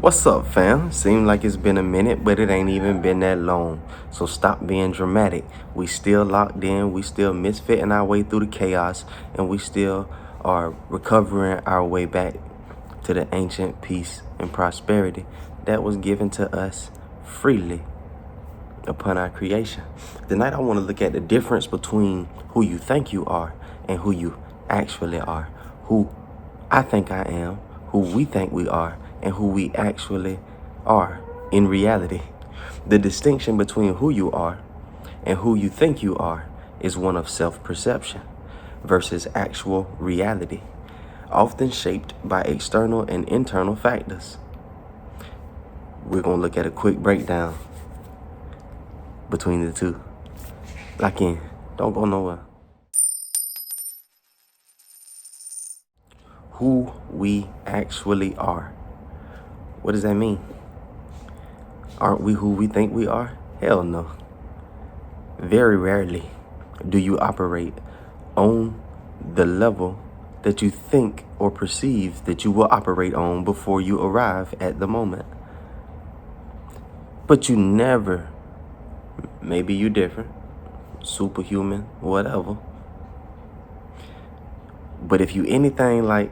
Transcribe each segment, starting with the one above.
What's up, fam? Seems like it's been a minute, but it ain't even been that long. So stop being dramatic. We still locked in, we still misfitting our way through the chaos, and we still are recovering our way back to the ancient peace and prosperity that was given to us freely upon our creation. Tonight I want to look at the difference between who you think you are and who you actually are. Who I think I am, who we think we are, and who we actually are in reality. The distinction between who you are and who you think you are is one of self-perception versus actual reality, often shaped by external and internal factors. We're going to look at a quick breakdown between the two. Lock in. Don't go nowhere. Who we actually are. What does that mean? Aren't we who we think we are? Hell no. Very rarely do you operate on the level that you think or perceive that you will operate on before you arrive at the moment. But you never, maybe you different, superhuman, whatever. But if you anything like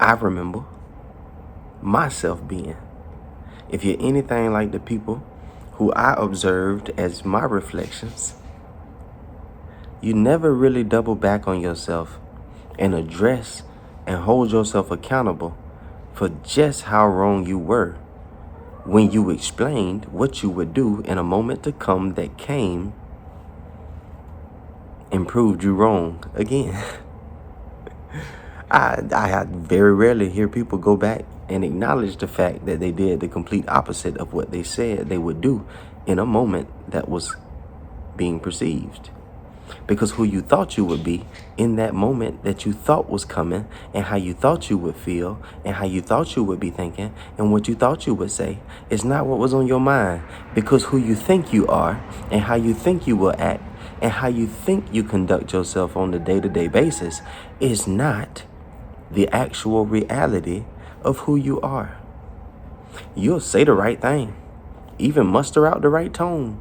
I remember myself being, if you're anything like the people who I observed as my reflections, you never really double back on yourself and address and hold yourself accountable for just how wrong you were when you explained what you would do in a moment to come that came and proved you wrong again. I very rarely hear people go back and acknowledge the fact that they did the complete opposite of what they said they would do in a moment that was being perceived. Because who you thought you would be in that moment that you thought was coming, and how you thought you would feel, and how you thought you would be thinking, and what you thought you would say is not what was on your mind. Because who you think you are, and how you think you will act, and how you think you conduct yourself on a day-to-day basis is not the actual reality of who you are. You'll say the right thing, even muster out the right tone,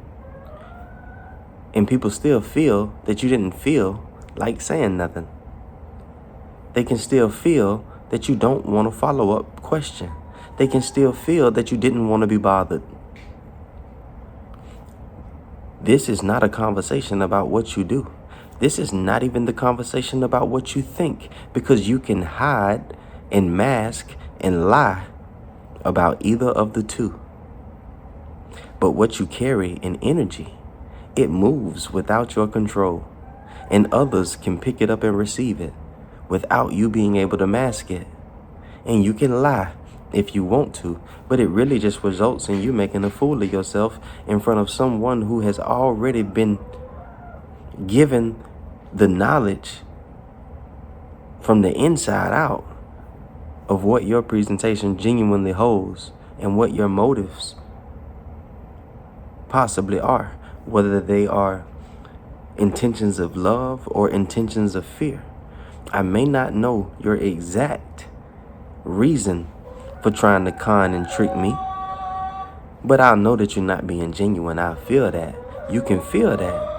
and people still feel that you didn't feel like saying nothing. They can still feel that you don't want a follow-up question. They can still feel that you didn't want to be bothered. This is not a conversation about what you do. This is not even the conversation about what you think, because you can hide and mask and lie about either of the two. But what you carry in energy, it moves without your control, and others can pick it up and receive it without you being able to mask it. And you can lie if you want to, but it really just results in you making a fool of yourself in front of someone who has already been given the knowledge from the inside out of what your presentation genuinely holds and what your motives possibly are, whether they are intentions of love or intentions of fear. I may not know your exact reason for trying to con and trick me, but I'll know that you're not being genuine. I'll feel that. You can feel that.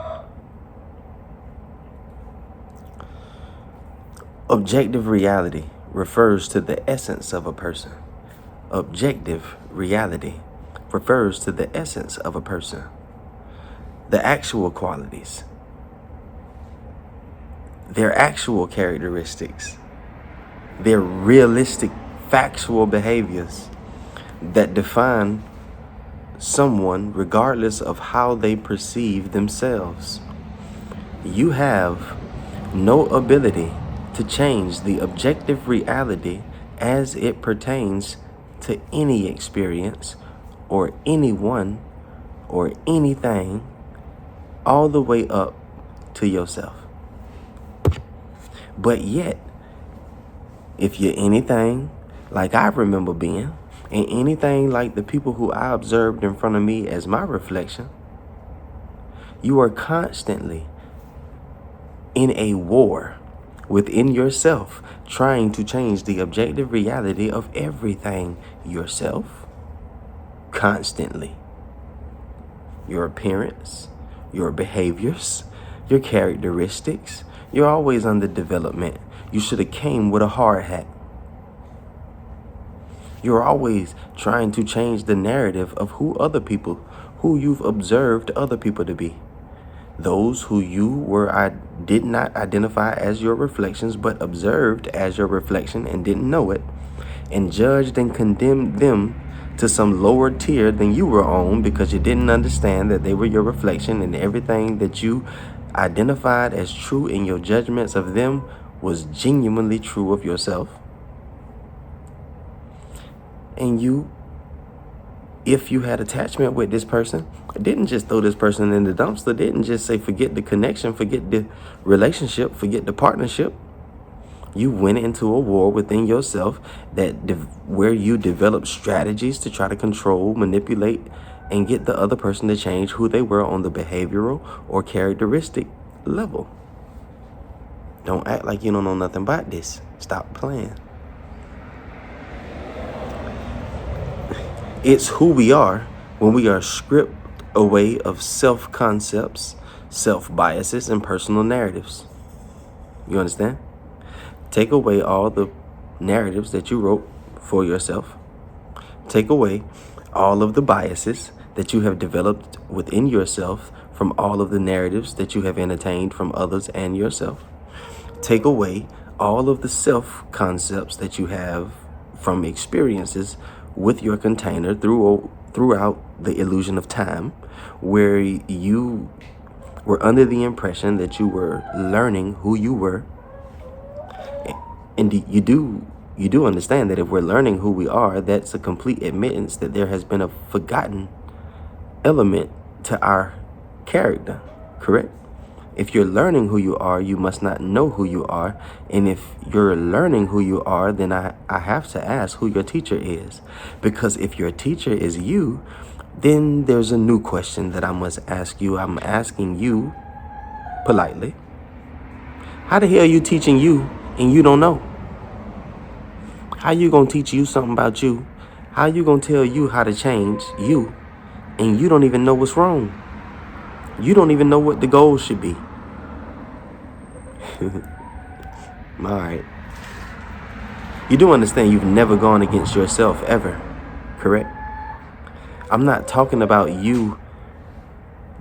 Objective reality refers to the essence of a person. Objective reality refers to the essence of a person. The actual qualities, their actual characteristics, their realistic, factual behaviors that define someone regardless of how they perceive themselves. You have no ability to change the objective reality as it pertains to any experience or anyone or anything, all the way up to yourself. But yet, if you're anything like I remember being, and anything like the people who I observed in front of me as my reflection, you are constantly in a war within yourself, trying to change the objective reality of everything. Yourself, constantly. Your appearance, your behaviors, your characteristics, you're always under development. You should have came with a hard hat. You're always trying to change the narrative of who you've observed other people to be. Those who did not identify as your reflections, but observed as your reflection and didn't know it, and judged and condemned them to some lower tier than you were on because you didn't understand that they were your reflection, and everything that you identified as true in your judgments of them was genuinely true of yourself. And if you had attachment with this person, didn't just throw this person in the dumpster, didn't just say forget the connection, forget the relationship, forget the partnership. You went into a war within yourself where you developed strategies to try to control, manipulate, and get the other person to change who they were on the behavioral or characteristic level. Don't act like you don't know nothing about this. Stop playing. It's who we are when we are stripped away of self-concepts, self-biases, and personal narratives. You understand? Take away all the narratives that you wrote for yourself. Take away all of the biases that you have developed within yourself from all of the narratives that you have entertained from others and yourself. Take away all of the self-concepts that you have from experiences with your container throughout the illusion of time, where you were under the impression that you were learning who you were. And you do understand that if we're learning who we are, that's a complete admittance that there has been a forgotten element to our character, correct? If you're learning who you are, you must not know who you are. And if you're learning who you are, then I have to ask who your teacher is. Because if your teacher is you, then there's a new question that I must ask you. I'm asking you politely. How the hell are you teaching you and you don't know? How you gonna teach you something about you? How you gonna tell you how to change you and you don't even know what's wrong? You don't even know what the goal should be. All right. You do understand you've never gone against yourself ever, correct? I'm not talking about you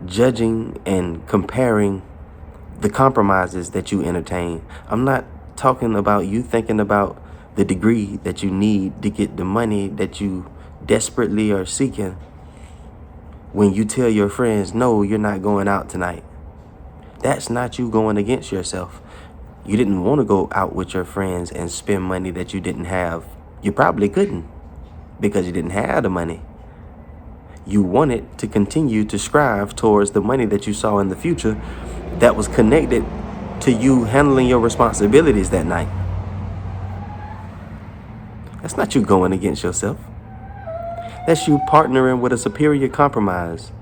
judging and comparing the compromises that you entertain. I'm not talking about you thinking about the degree that you need to get the money that you desperately are seeking when you tell your friends, no, you're not going out tonight. That's not you going against yourself. You didn't want to go out with your friends and spend money that you didn't have. You probably couldn't because you didn't have the money. You wanted to continue to strive towards the money that you saw in the future that was connected to you handling your responsibilities that night. That's not you going against yourself. That's you partnering with a superior compromise.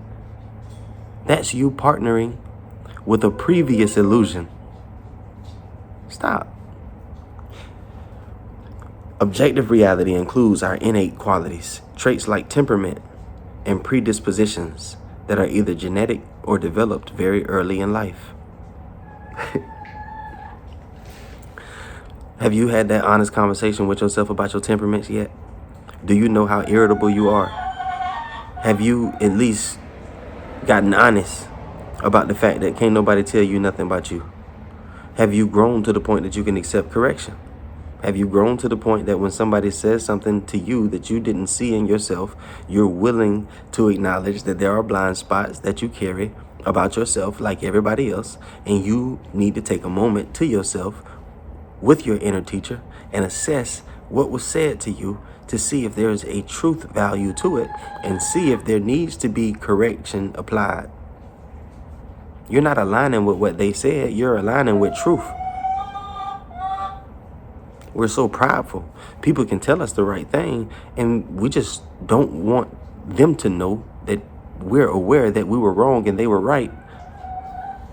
That's you partnering with a previous illusion. Stop. Objective reality includes our innate qualities, traits like temperament and predispositions that are either genetic or developed very early in life. Have you had that honest conversation with yourself about your temperaments yet? Do you know how irritable you are? Have you at least gotten honest about the fact that can't nobody tell you nothing about you? Have you grown to the point that you can accept correction? Have you grown to the point that when somebody says something to you that you didn't see in yourself, you're willing to acknowledge that there are blind spots that you carry about yourself like everybody else, and you need to take a moment to yourself with your inner teacher and assess what was said to you to see if there is a truth value to it and see if there needs to be correction applied. You're not aligning with what they said, you're aligning with truth. We're so prideful. People can tell us the right thing, and we just don't want them to know that we're aware that we were wrong and they were right.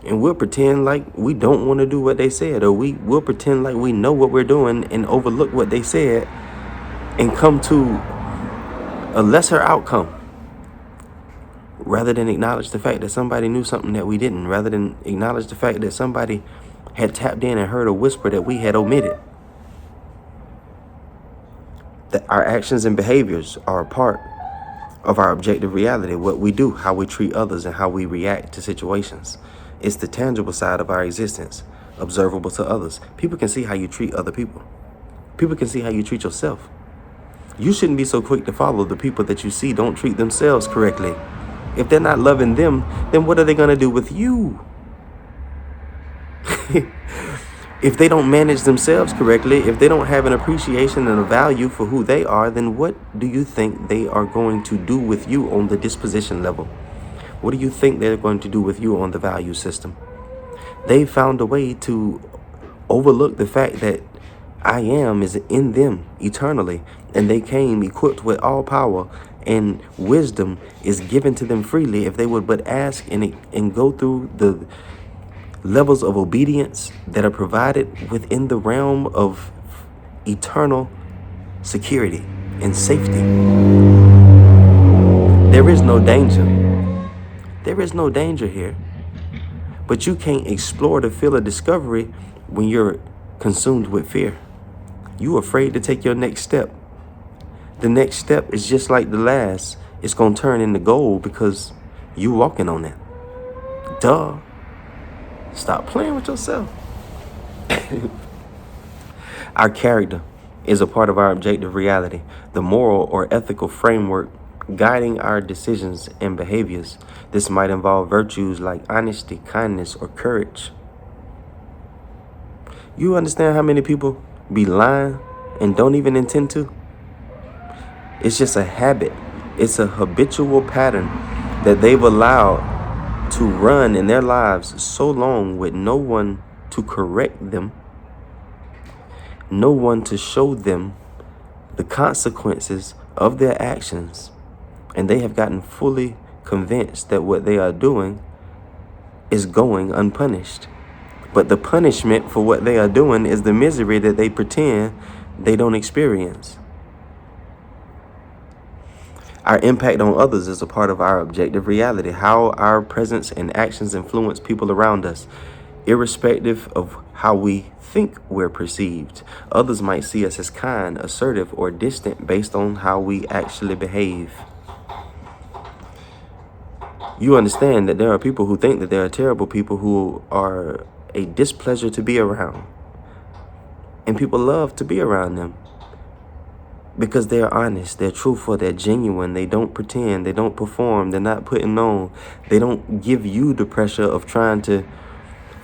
And we'll pretend like we don't want to do what they said, or we'll pretend like we know what we're doing and overlook what they said and come to a lesser outcome. rather than acknowledge the fact that somebody knew something that we didn't, rather than acknowledge the fact that somebody had tapped in and heard a whisper that we had omitted. That our actions and behaviors are a part of our objective reality, what we do, how we treat others, and how we react to situations. It's the tangible side of our existence, observable to others. People can see how you treat other people. People can see how you treat yourself. You shouldn't be so quick to follow the people that you see don't treat themselves correctly. If they're not loving them, then what are they going to do with you? If they don't manage themselves correctly, if they don't have an appreciation and a value for who they are, then what do you think they are going to do with you on the disposition level? What do you think they're going to do with you on the value system? They found a way to overlook the fact that I am is in them eternally, and they came equipped with all power, and wisdom is given to them freely if they would but ask and go through the levels of obedience that are provided within the realm of eternal security and safety. There is no danger. There is no danger here. But you can't explore the field of discovery when you're consumed with fear. You're afraid to take your next step. The next step is just like the last. It's going to turn into gold because you walking on it. Duh. Stop playing with yourself. Our character is a part of our objective reality, the moral or ethical framework guiding our decisions and behaviors. This might involve virtues like honesty, kindness, or courage. You understand how many people be lying and don't even intend to? It's just a habit. It's a habitual pattern that they've allowed to run in their lives so long with no one to correct them, no one to show them the consequences of their actions, and they have gotten fully convinced that what they are doing is going unpunished. But the punishment for what they are doing is the misery that they pretend they don't experience. Our impact on others is a part of our objective reality, how our presence and actions influence people around us, irrespective of how we think we're perceived. Others might see us as kind, assertive, or distant based on how we actually behave. You understand that there are people who think that there are terrible people who are a displeasure to be around. And people love to be around them because they're honest, they're truthful, they're genuine, they don't pretend, they don't perform, they're not putting on. They don't give you the pressure of trying to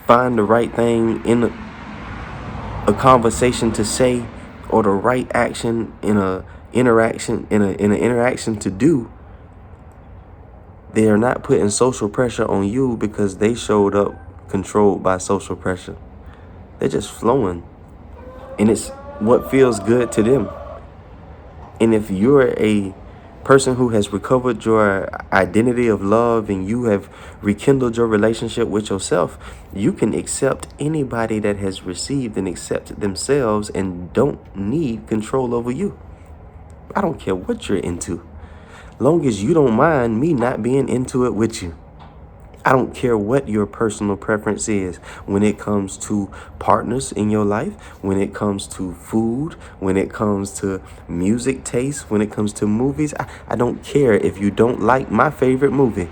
find the right thing in a conversation to say or the right action in an interaction to do. They are not putting social pressure on you because they showed up controlled by social pressure. They're just flowing, and it's what feels good to them. And if you're a person who has recovered your identity of love and you have rekindled your relationship with yourself, you can accept anybody that has received and accepted themselves and don't need control over you. I don't care what you're into, long as you don't mind me not being into it with you. I don't care what your personal preference is when it comes to partners in your life, when it comes to food, when it comes to music taste, when it comes to movies. I don't care if you don't like my favorite movie.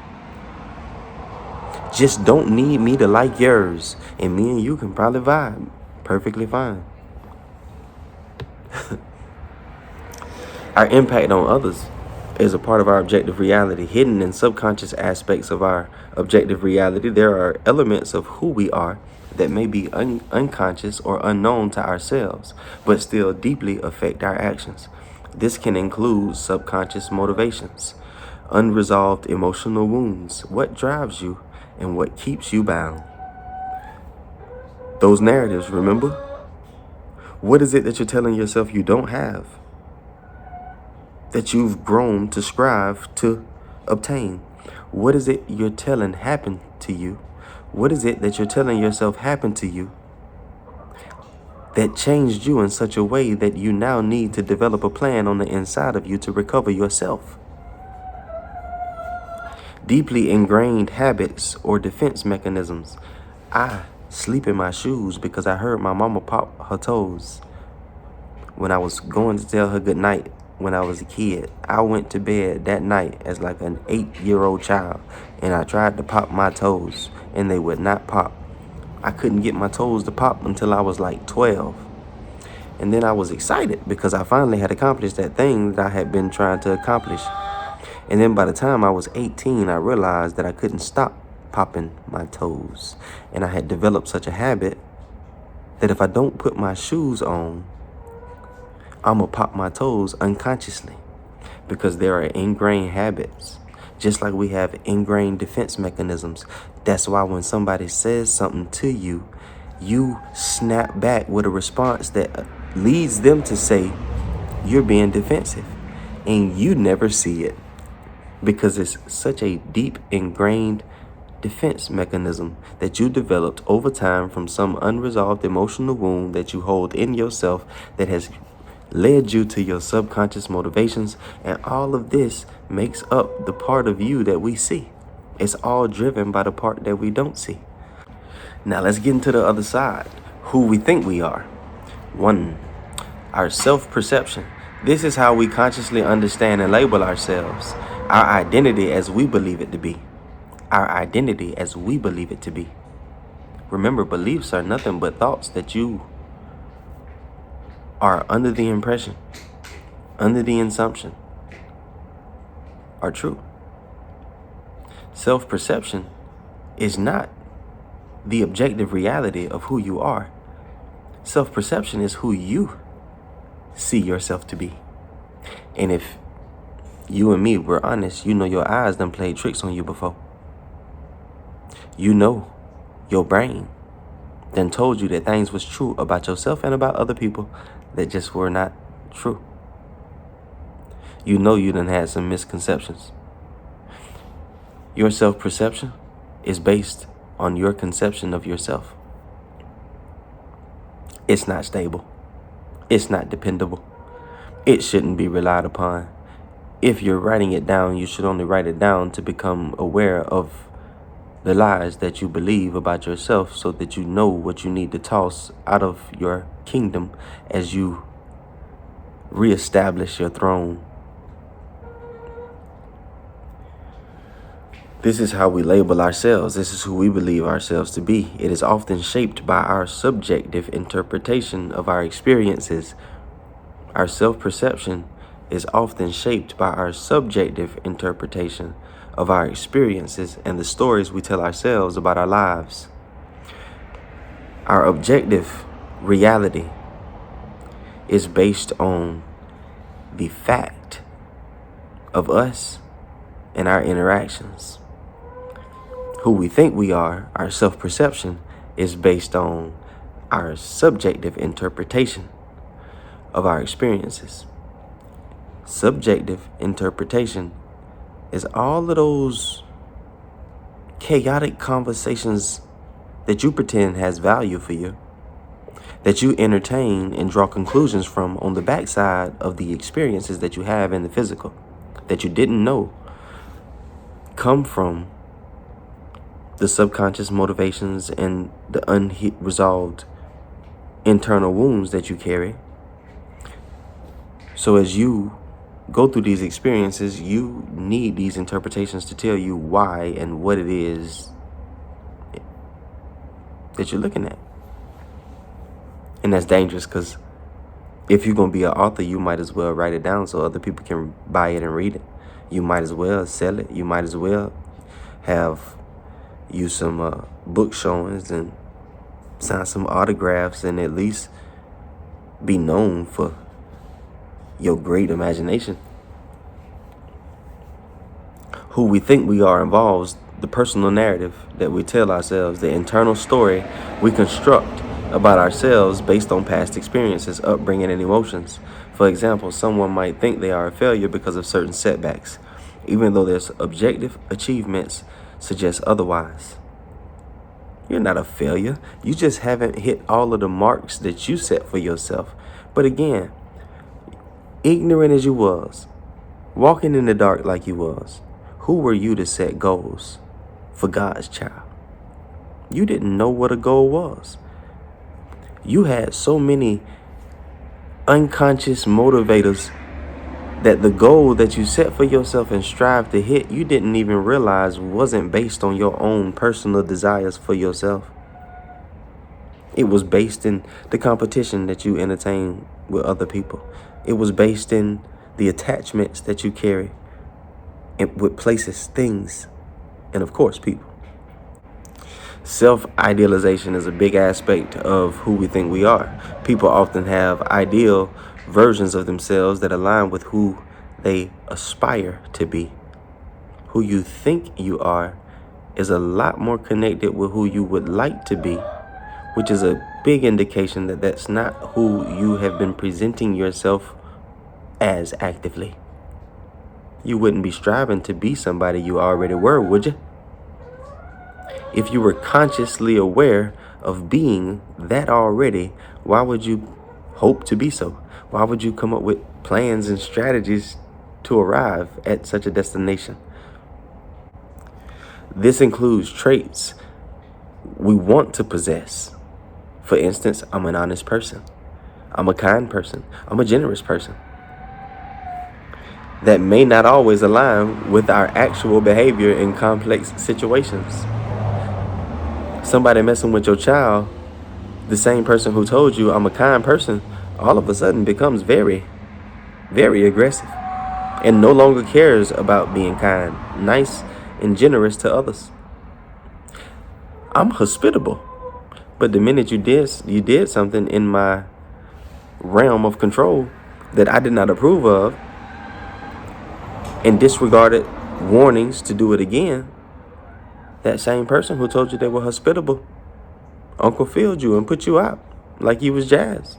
Just don't need me to like yours. And me and you can probably vibe perfectly fine. Our impact on others is a part of our objective reality. Hidden in subconscious aspects of our objective reality, there are elements of who we are that may be unconscious or unknown to ourselves, but still deeply affect our actions. This can include subconscious motivations, unresolved emotional wounds, what drives you and what keeps you bound. Those narratives, remember? What is it that you're telling yourself you don't have, that you've grown to strive to obtain? What is it you're telling happened to you? What is it that you're telling yourself happened to you that changed you in such a way that you now need to develop a plan on the inside of you to recover yourself? deeply ingrained habits or defense mechanisms. I sleep in my shoes because I heard my mama pop her toes when I was going to tell her good night when I was a kid. I went to bed that night as like an 8-year-old child, and I tried to pop my toes and they would not pop. I couldn't get my toes to pop until I was like 12. And then I was excited because I finally had accomplished that thing that I had been trying to accomplish. And then by the time I was 18, I realized that I couldn't stop popping my toes. And I had developed such a habit that if I don't put my shoes on, I'm going to pop my toes unconsciously because there are ingrained habits. Just like we have ingrained defense mechanisms. That's why when somebody says something to you, you snap back with a response that leads them to say you're being defensive. And you never see it because it's such a deep ingrained defense mechanism that you developed over time from some unresolved emotional wound that you hold in yourself that has led you to your subconscious motivations. And all of this makes up the part of you that we see. It's all driven by the part that we don't see. Now let's get into the other side, who we think we are. 1, our self-perception. This is how we consciously understand and label ourselves, our identity as we believe it to be. Our identity as we believe it to be. Remember, beliefs are nothing but thoughts that you are under the impression, under the assumption, are true. Self-perception is not the objective reality of who you are. Self-perception is who you see yourself to be. And if you and me were honest, you know your eyes done played tricks on you before. You know your brain done told you that things was true about yourself and about other people that just were not true. You know you done had some misconceptions. Your self-perception is based on your conception of yourself. It's not stable. It's not dependable. It shouldn't be relied upon. If you're writing it down, you should only write it down to become aware of the lies that you believe about yourself so that you know what you need to toss out of your kingdom as you reestablish your throne. This is how we label ourselves. This is who we believe ourselves to be. It is often shaped by our subjective interpretation of our experiences. Our self-perception is often shaped by our subjective interpretation of our experiences and the stories we tell ourselves about our lives. Our objective reality is based on the fact of us and our interactions. Who we think we are, our self-perception, is based on our subjective interpretation of our experiences. Subjective interpretation is all of those chaotic conversations that you pretend has value for you, that you entertain and draw conclusions from on the backside of the experiences that you have in the physical, that you didn't know come from the subconscious motivations and the unresolved internal wounds that you carry. So as you go through these experiences, you need these interpretations to tell you why and what it is that you're looking at. And that's dangerous because if you're going to be an author, you might as well write it down so other people can buy it and read it. You might as well sell it. You might as well have some book showings and sign some autographs and at least be known for your great imagination. Who we think we are involves the personal narrative that we tell ourselves, the internal story we construct about ourselves based on past experiences, upbringing, and emotions. For example, someone might think they are a failure because of certain setbacks, even though their objective achievements suggest otherwise. You're not a failure. You just haven't hit all of the marks that you set for yourself. But again, ignorant as you was, walking in the dark like you was, Who were you to set goals for God's child? You didn't know what a goal was. You had so many unconscious motivators that the goal that you set for yourself and strive to hit, you didn't even realize wasn't based on your own personal desires for yourself. It was based in the competition that you entertain with other people. It was based in the attachments that you carry with places, things, and of course, people. Self-idealization is a big aspect of who we think we are. People often have ideal versions of themselves that align with who they aspire to be. Who you think you are is a lot more connected with who you would like to be, which is a big indication that that's not who you have been presenting yourself as actively. You wouldn't be striving to be somebody you already were, would you? If you were consciously aware of being that already, why would you hope to be so? Why would you come up with plans and strategies to arrive at such a destination? This includes traits we want to possess. For instance, I'm an honest person. I'm a kind person. I'm a generous person. That may not always align with our actual behavior in complex situations. Somebody messing with your child, the same person who told you I'm a kind person, all of a sudden becomes very, very aggressive and no longer cares about being kind, nice, and generous to others. I'm hospitable, but the minute you did something in my realm of control that I did not approve of and disregarded warnings to do it again, that same person who told you they were hospitable, Uncle filled you and put you out like you was jazz.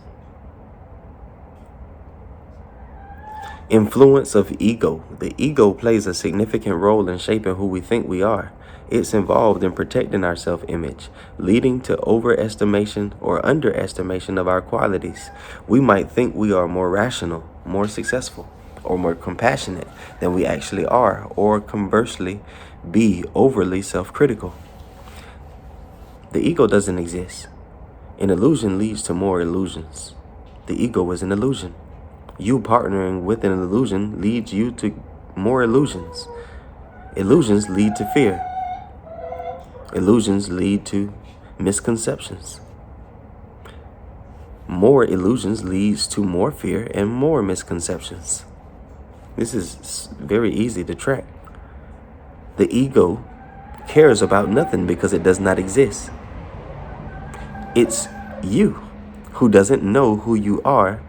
Influence of ego. The ego plays a significant role in shaping who we think we are. It's involved in protecting our self-image, leading to overestimation or underestimation of our qualities. We might think we are more rational, more successful, or more compassionate than we actually are, or conversely, be overly self-critical. The ego doesn't exist. An illusion leads to more illusions. The ego is an illusion. You partnering with an illusion leads you to more illusions. Illusions lead to fear. Illusions lead to misconceptions. More illusions leads to more fear and more misconceptions. This is very easy to track. The ego cares about nothing because it does not exist. It's you who doesn't know who you are,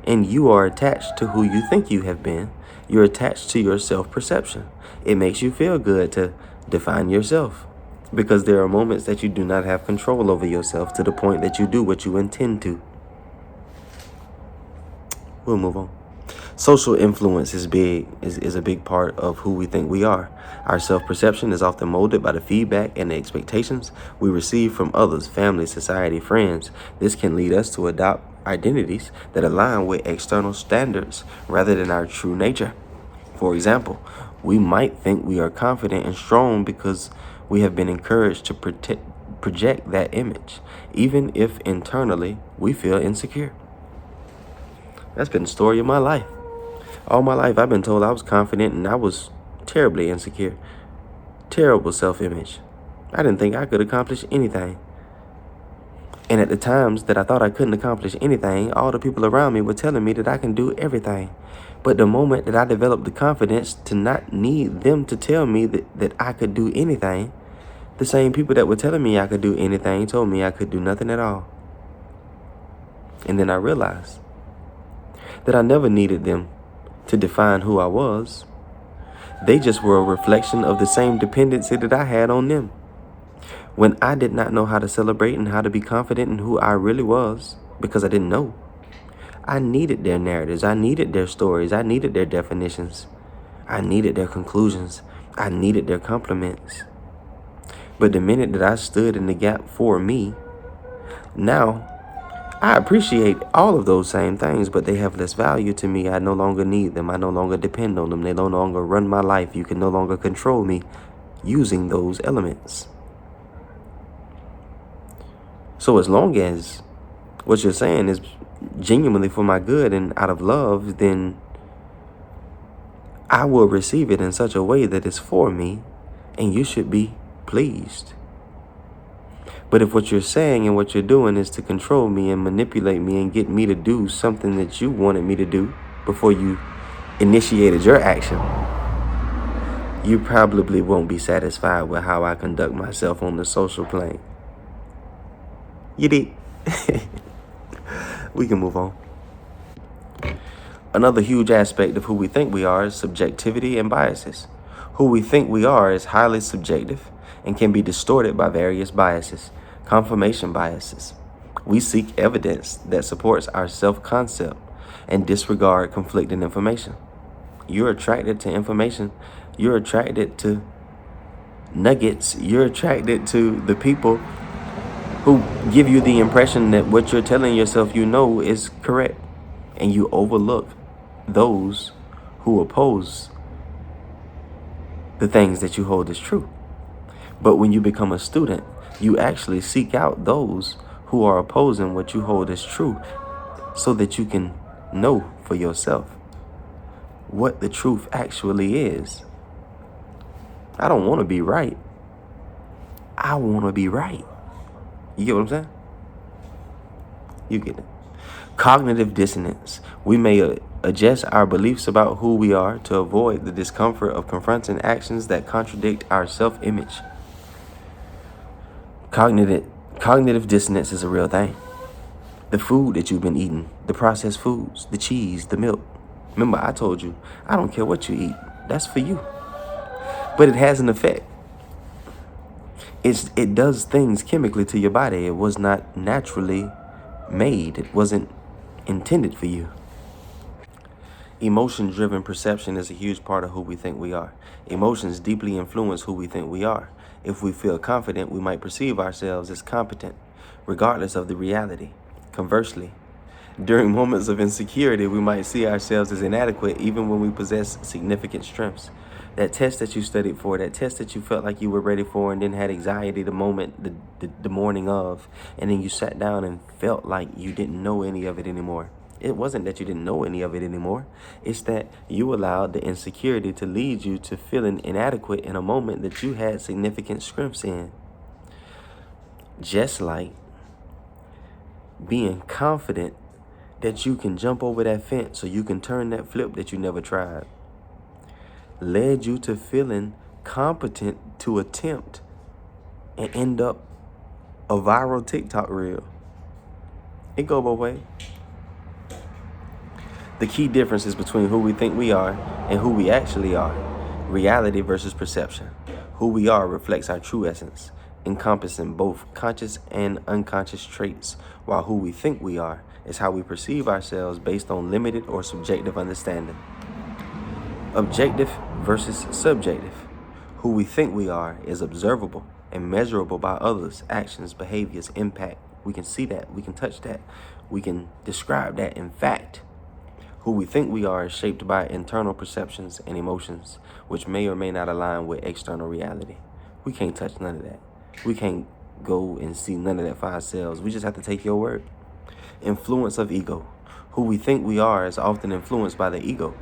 and you are attached to who you think you have been. You're attached to your self-perception. It makes you feel good to define yourself because there are moments that you do not have control over yourself to the point that you do what you intend to. We'll move on. Social influence is a big part of who we think we are. Our self-perception is often molded by the feedback and the expectations we receive from others, family, society, friends. This can lead us to adopt identities that align with external standards rather than our true nature. For example, we might think we are confident and strong because we have been encouraged to project that image, even if internally we feel insecure. That's been the story of my life. All my life, I've been told I was confident and I was terribly insecure. Terrible self-image. I didn't think I could accomplish anything. And at the times that I thought I couldn't accomplish anything, all the people around me were telling me that I can do everything. But the moment that I developed the confidence to not need them to tell me that I could do anything, the same people that were telling me I could do anything told me I could do nothing at all. And then I realized that I never needed them to define who I was. They just were a reflection of the same dependency that I had on them. When I did not know how to celebrate and how to be confident in who I really was, because I didn't know, I needed their narratives. I needed their stories. I needed their definitions. I needed their conclusions. I needed their compliments. But the minute that I stood in the gap for me, now I appreciate all of those same things, but they have less value to me. I no longer need them. I no longer depend on them. They no longer run my life. You can no longer control me using those elements. So as long as what you're saying is genuinely for my good and out of love, then I will receive it in such a way that is for me, and you should be pleased. But if what you're saying and what you're doing is to control me and manipulate me and get me to do something that you wanted me to do before you initiated your action, you probably won't be satisfied with how I conduct myself on the social plane. You did. We can move on. Another huge aspect of who we think we are is subjectivity and biases. Who we think we are is highly subjective and can be distorted by various biases, confirmation biases. We seek evidence that supports our self-concept and disregard conflicting information. You're attracted to information. You're attracted to nuggets. You're attracted to the people who give you the impression that what you're telling yourself you know is correct, and you overlook those who oppose the things that you hold as true. But when you become a student, you actually seek out those who are opposing what you hold as true so that you can know for yourself what the truth actually is. I don't want to be right. I want to be right. You get what I'm saying? You get it. Cognitive dissonance. We may adjust our beliefs about who we are to avoid the discomfort of confronting actions that contradict our self-image. Cognitive dissonance is a real thing. The food that you've been eating, the processed foods, the cheese, the milk. Remember, I told you, I don't care what you eat. That's for you. But it has an effect. It does things chemically to your body. It was not naturally made. It wasn't intended for you. Emotion-driven perception is a huge part of who we think we are. Emotions deeply influence who we think we are. If we feel confident, we might perceive ourselves as competent, regardless of the reality. Conversely, during moments of insecurity, we might see ourselves as inadequate even when we possess significant strengths. That test that you studied for, that test that you felt like you were ready for and then had anxiety the morning of, and then you sat down and felt like you didn't know any of it anymore. It wasn't that you didn't know any of it anymore. It's that you allowed the insecurity to lead you to feeling inadequate in a moment that you had significant strengths in. Just like being confident that you can jump over that fence or you can turn that flip that you never tried led you to feeling competent to attempt and end up a viral TikTok reel. It go both ways. The key differences between who we think we are and who we actually are. Reality versus perception. Who we are reflects our true essence, encompassing both conscious and unconscious traits, while who we think we are is how we perceive ourselves based on limited or subjective understanding. Objective versus subjective. Who we think we are is observable and measurable by others' actions, behaviors, impact. We can see that. We can touch that. We can describe that in fact. Who we think we are is shaped by internal perceptions and emotions, which may or may not align with external reality. We can't touch none of that. We can't go and see none of that for ourselves. We just have to take your word. Influence of ego. Who we think we are is often influenced by the ego,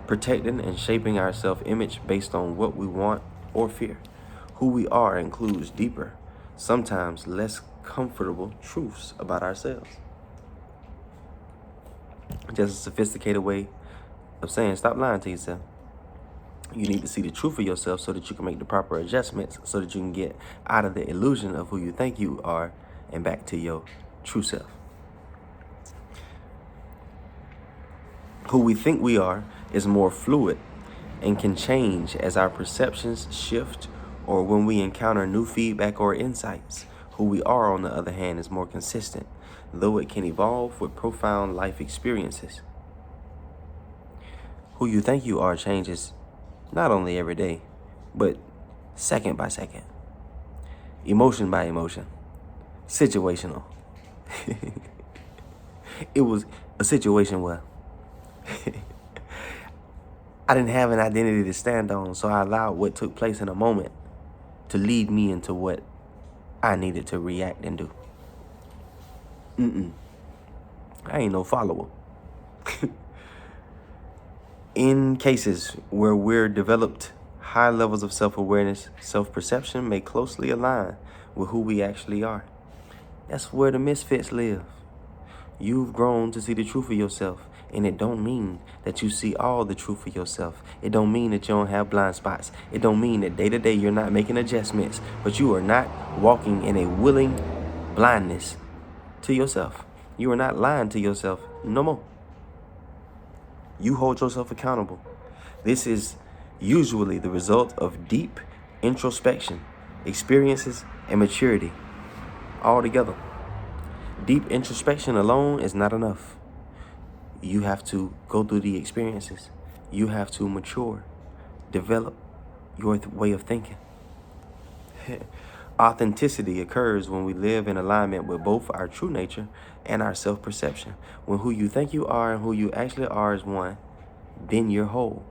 protecting and shaping our self-image based on what we want or fear. Who we are includes deeper, sometimes less comfortable truths about ourselves. Just a sophisticated way of saying stop lying to yourself. You need to see the truth of yourself so that you can make the proper adjustments so that you can get out of the illusion of who you think you are and back to your true self. Who we think we are is more fluid and can change as our perceptions shift or when we encounter new feedback or insights. Who we are, on the other hand, is more consistent, though it can evolve with profound life experiences. Who you think you are changes not only every day, but second by second, emotion by emotion, situational. It was a situation where I didn't have an identity to stand on, so I allowed what took place in a moment to lead me into what I needed to react and do. I ain't no follower. In cases where we're developed high levels of self-awareness, self-perception may closely align with who we actually are. That's where the misfits live. You've grown to see the truth of yourself, and it don't mean that you see all the truth of yourself. It don't mean that you don't have blind spots. It don't mean that day to day you're not making adjustments, but you are not walking in a willing blindness to yourself. You are not lying to yourself no more. You hold yourself accountable. This is usually the result of deep introspection, experiences, and maturity all together. Deep introspection alone is not enough. You have to go through the experiences. You have to mature, develop your way of thinking. Authenticity occurs when we live in alignment with both our true nature and our self-perception. When who you think you are and who you actually are is one, then you're whole.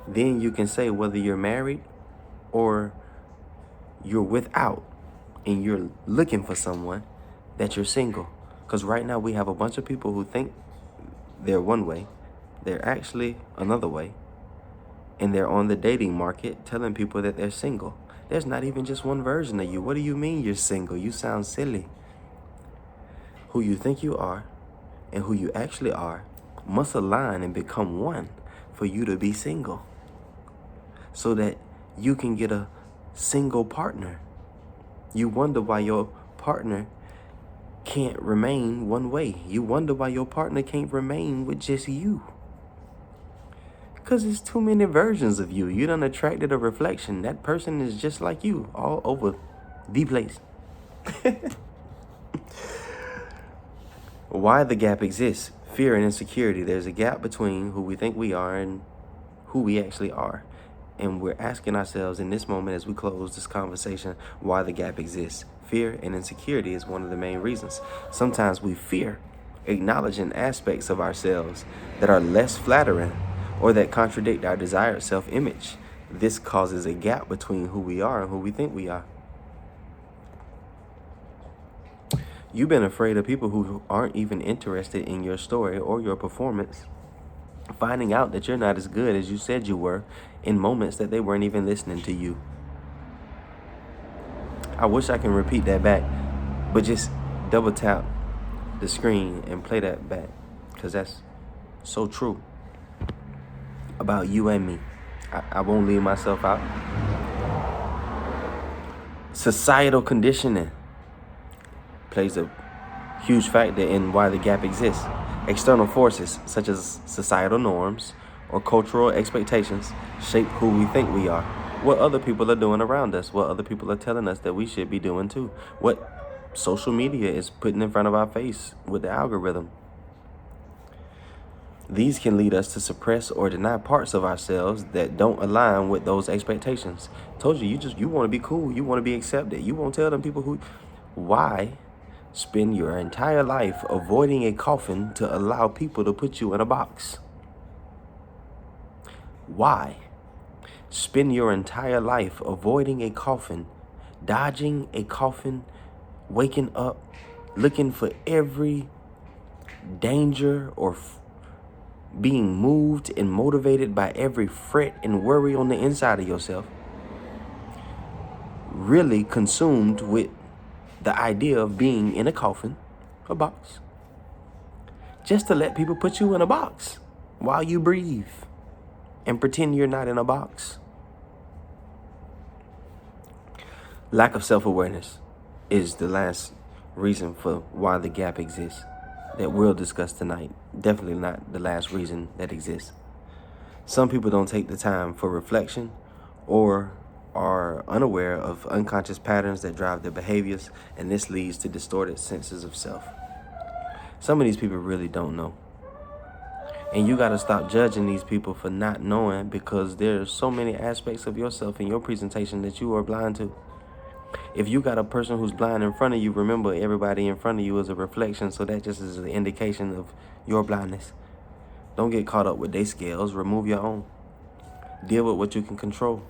Then you can say whether you're married or you're without and you're looking for someone, that you're single. Because right now we have a bunch of people who think they're one way, they're actually another way, and they're on the dating market telling people that they're single. There's not even just one version of you. What do you mean you're single? You sound silly. Who you think you are and who you actually are must align and become one for you to be single, so that you can get a single partner. You wonder why your partner can't remain one way. You wonder why your partner can't remain with just you. Because there's too many versions of you. You done attracted a reflection. That person is just like you all over the place. Why the gap exists. Fear and insecurity. There's a gap between who we think we are and who we actually are. And we're asking ourselves in this moment as we close this conversation, why the gap exists. Fear and insecurity is one of the main reasons. Sometimes we fear acknowledging aspects of ourselves that are less flattering or that contradict our desired self-image. This causes a gap between who we are and who we think we are. You've been afraid of people who aren't even interested in your story or your performance finding out that you're not as good as you said you were in moments that they weren't even listening to you. I wish I can repeat that back, but just double tap the screen and play that back, because that's so true about you and me. I won't leave myself out. Societal conditioning plays a huge factor in why the gap exists. External forces such as societal norms or cultural expectations shape who we think we are, what other people are doing around us, what other people are telling us that we should be doing too, what social media is putting in front of our face with the algorithm. These can lead us to suppress or deny parts of ourselves that don't align with those expectations. Told you, you want to be cool, you want to be accepted. You won't tell them people who. Why spend your entire life avoiding a coffin to allow people to put you in a box? Why spend your entire life avoiding a coffin, dodging a coffin, waking up, looking for every danger or being moved and motivated by every fret and worry on the inside of yourself, really consumed with the idea of being in a coffin, a box, just to let people put you in a box while you breathe and pretend you're not in a box. Lack of self-awareness is the last reason for why the gap exists that we'll discuss tonight. Definitely not the last reason that exists. Some people don't take the time for reflection or are unaware of unconscious patterns that drive their behaviors, and this leads to distorted senses of self. Some of these people really don't know. And you got to stop judging these people for not knowing, because there's so many aspects of yourself in your presentation that you are blind to. If you got a person who's blind in front of you, remember everybody in front of you is a reflection, so that just is an indication of your blindness. Don't get caught up with their scales. Remove your own. Deal with what you can control.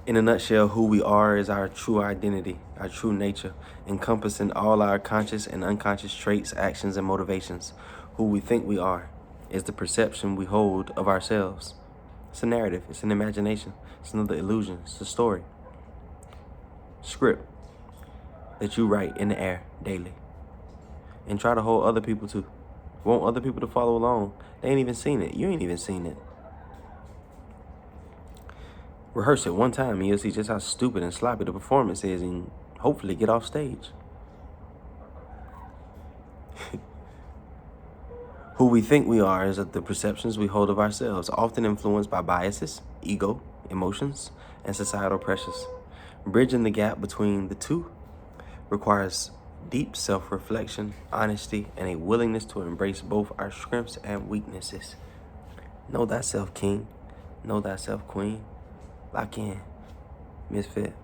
In a nutshell, who we are is our true identity, our true nature, encompassing all our conscious and unconscious traits, actions, and motivations. Who we think we are is the perception we hold of ourselves. It's a narrative. It's an imagination. It's another illusion. It's a story. Script that you write in the air daily. And try to hold other people to. Want other people to follow along. They ain't even seen it. You ain't even seen it. Rehearse it one time and you'll see just how stupid and sloppy the performance is, and hopefully get off stage. Who we think we are is the perceptions we hold of ourselves, often influenced by biases, ego, emotions, and societal pressures. Bridging the gap between the two requires deep self-reflection, honesty, and a willingness to embrace both our strengths and weaknesses. Know thyself, king. Know thyself, queen. Lock in. Misfit.